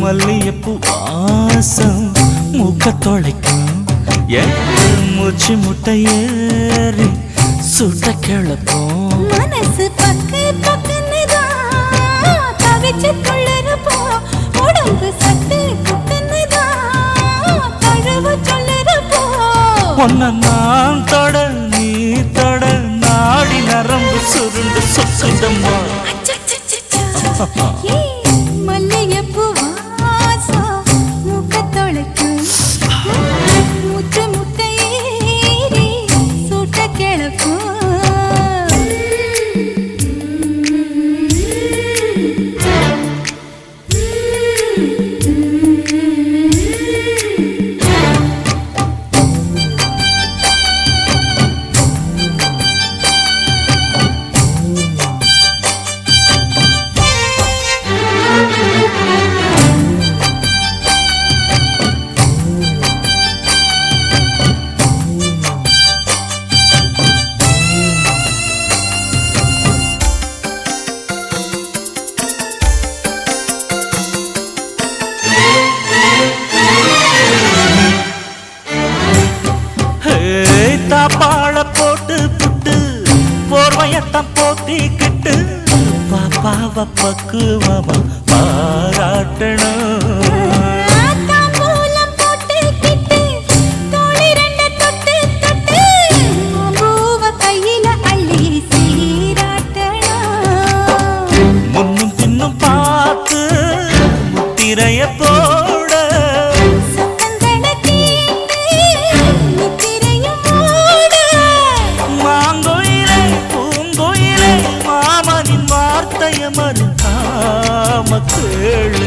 மல்லியப்பூ வாசம் மூக்க தொலைக்கும் மூச்சு முட்டை ஏறி சுட்ட கிளப்போம் மனசு பக்கு பக்குன்னுதான் தவிச்சு கொள்ளுறப்போ உடம்பு சத்து குத்துன்னுதான் தழுவு சொல்லுறப்போ ஒன்ன நான் தொட நீ தொட நாடி நரம்பு சுருண்டு சொக்குதம்மா மல்லியப்பூ வாசம் மூக்க தொலைக்கும் மூச்சு முட்டை ஏறி சுட்ட கிளப்போம் தாப்பாள போட்டு புட்டு போர்வையத்தான் போத்திக்கிட்டு பாப்பாவ பக்குவமா பாராட்டணும் முன்னும் பின்னும் பார்த்து முத்திரைய போட மறுக்காம கேளு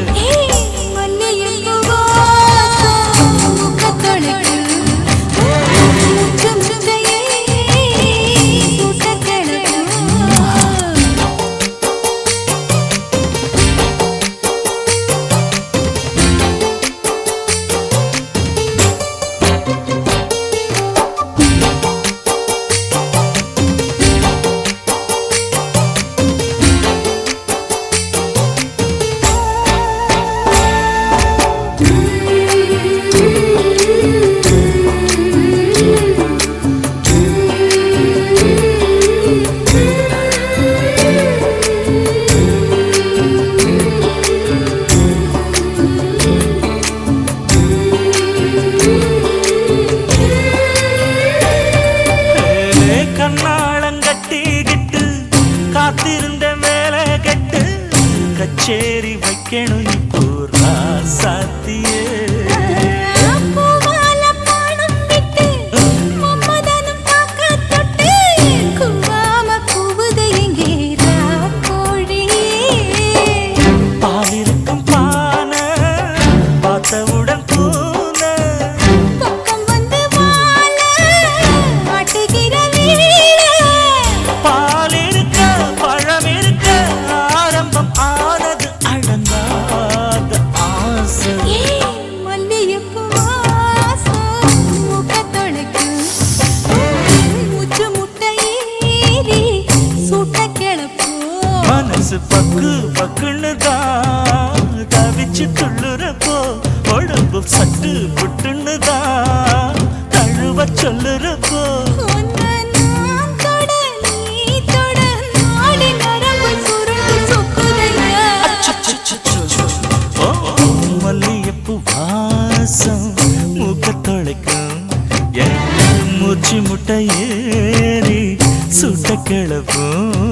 கண்ணாளங்கட்டிக்கிட்டு காத்திருந்த வேலை கட்டு கச்சேரி வைக்கணும் இப்போ ராசாத்தியே பாலிருக்கும் பானை பார்த்தவுடன் மனசு பக்கு பக்குன்னுதான் தவிச்சு துள்ளுறப்போ உடம்பு சட்டு புட்டுன்னுதான் தழுவ சொல்லுறப்போ மல்லியப்பூ வாசம் மூக்க தொலைக்கும் மூச்சு முட்டை ஏறி சுட்ட கிளப்பும்